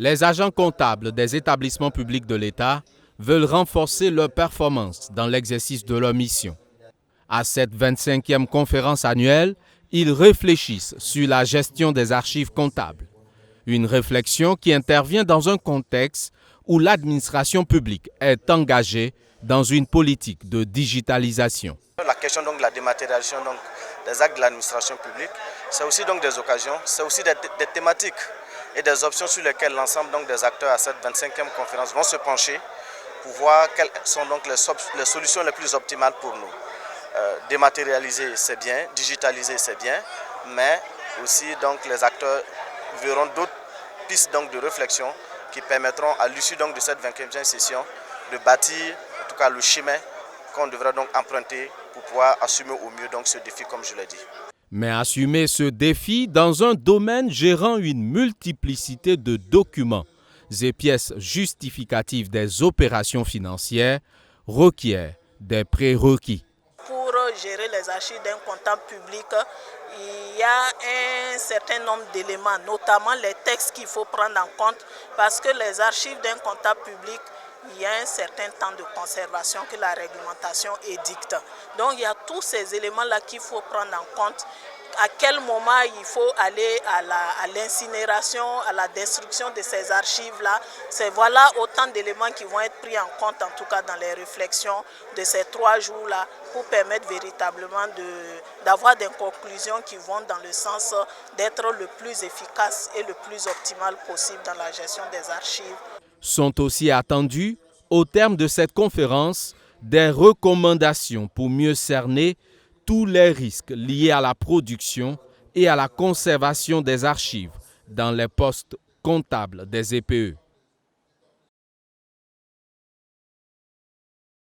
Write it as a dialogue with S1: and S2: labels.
S1: Les agents comptables des établissements publics de l'État veulent renforcer leur performance dans l'exercice de leur mission. À cette 25e conférence annuelle, ils réfléchissent sur la gestion des archives comptables. Une réflexion qui intervient dans un contexte où l'administration publique est engagée dans une politique de digitalisation.
S2: La question donc de la dématérialisation des actes de l'administration publique, c'est aussi donc des occasions, c'est aussi des thématiques et des options sur lesquelles l'ensemble donc des acteurs à cette 25e conférence vont se pencher pour voir quelles sont donc les solutions les plus optimales pour nous. Dématérialiser c'est bien, digitaliser c'est bien, mais aussi donc les acteurs verront d'autres pistes donc de réflexion qui permettront à l'issue donc de cette 25e session de bâtir en tout cas le chemin qu'on devra donc emprunter pour pouvoir assumer au mieux donc ce défi comme je l'ai dit.
S1: Mais assumer ce défi dans un domaine gérant une multiplicité de documents et pièces justificatives des opérations financières requiert des prérequis.
S3: Pour gérer les archives d'un comptable public, il y a un certain nombre d'éléments, notamment les textes qu'il faut prendre en compte parce que les archives d'un comptable public, il y a un certain temps de conservation que la réglementation édicte. Donc il y a tous ces éléments-là qu'il faut prendre en compte. À quel moment il faut aller à l'incinération, à la destruction de ces archives-là. C'est voilà autant d'éléments qui vont être pris en compte, en tout cas dans les réflexions de ces 3 jours-là, pour permettre véritablement d'avoir des conclusions qui vont dans le sens d'être le plus efficace et le plus optimal possible dans la gestion des archives.
S1: Sont aussi attendus, au terme de cette conférence, des recommandations pour mieux cerner tous les risques liés à la production et à la conservation des archives dans les postes comptables des EPE.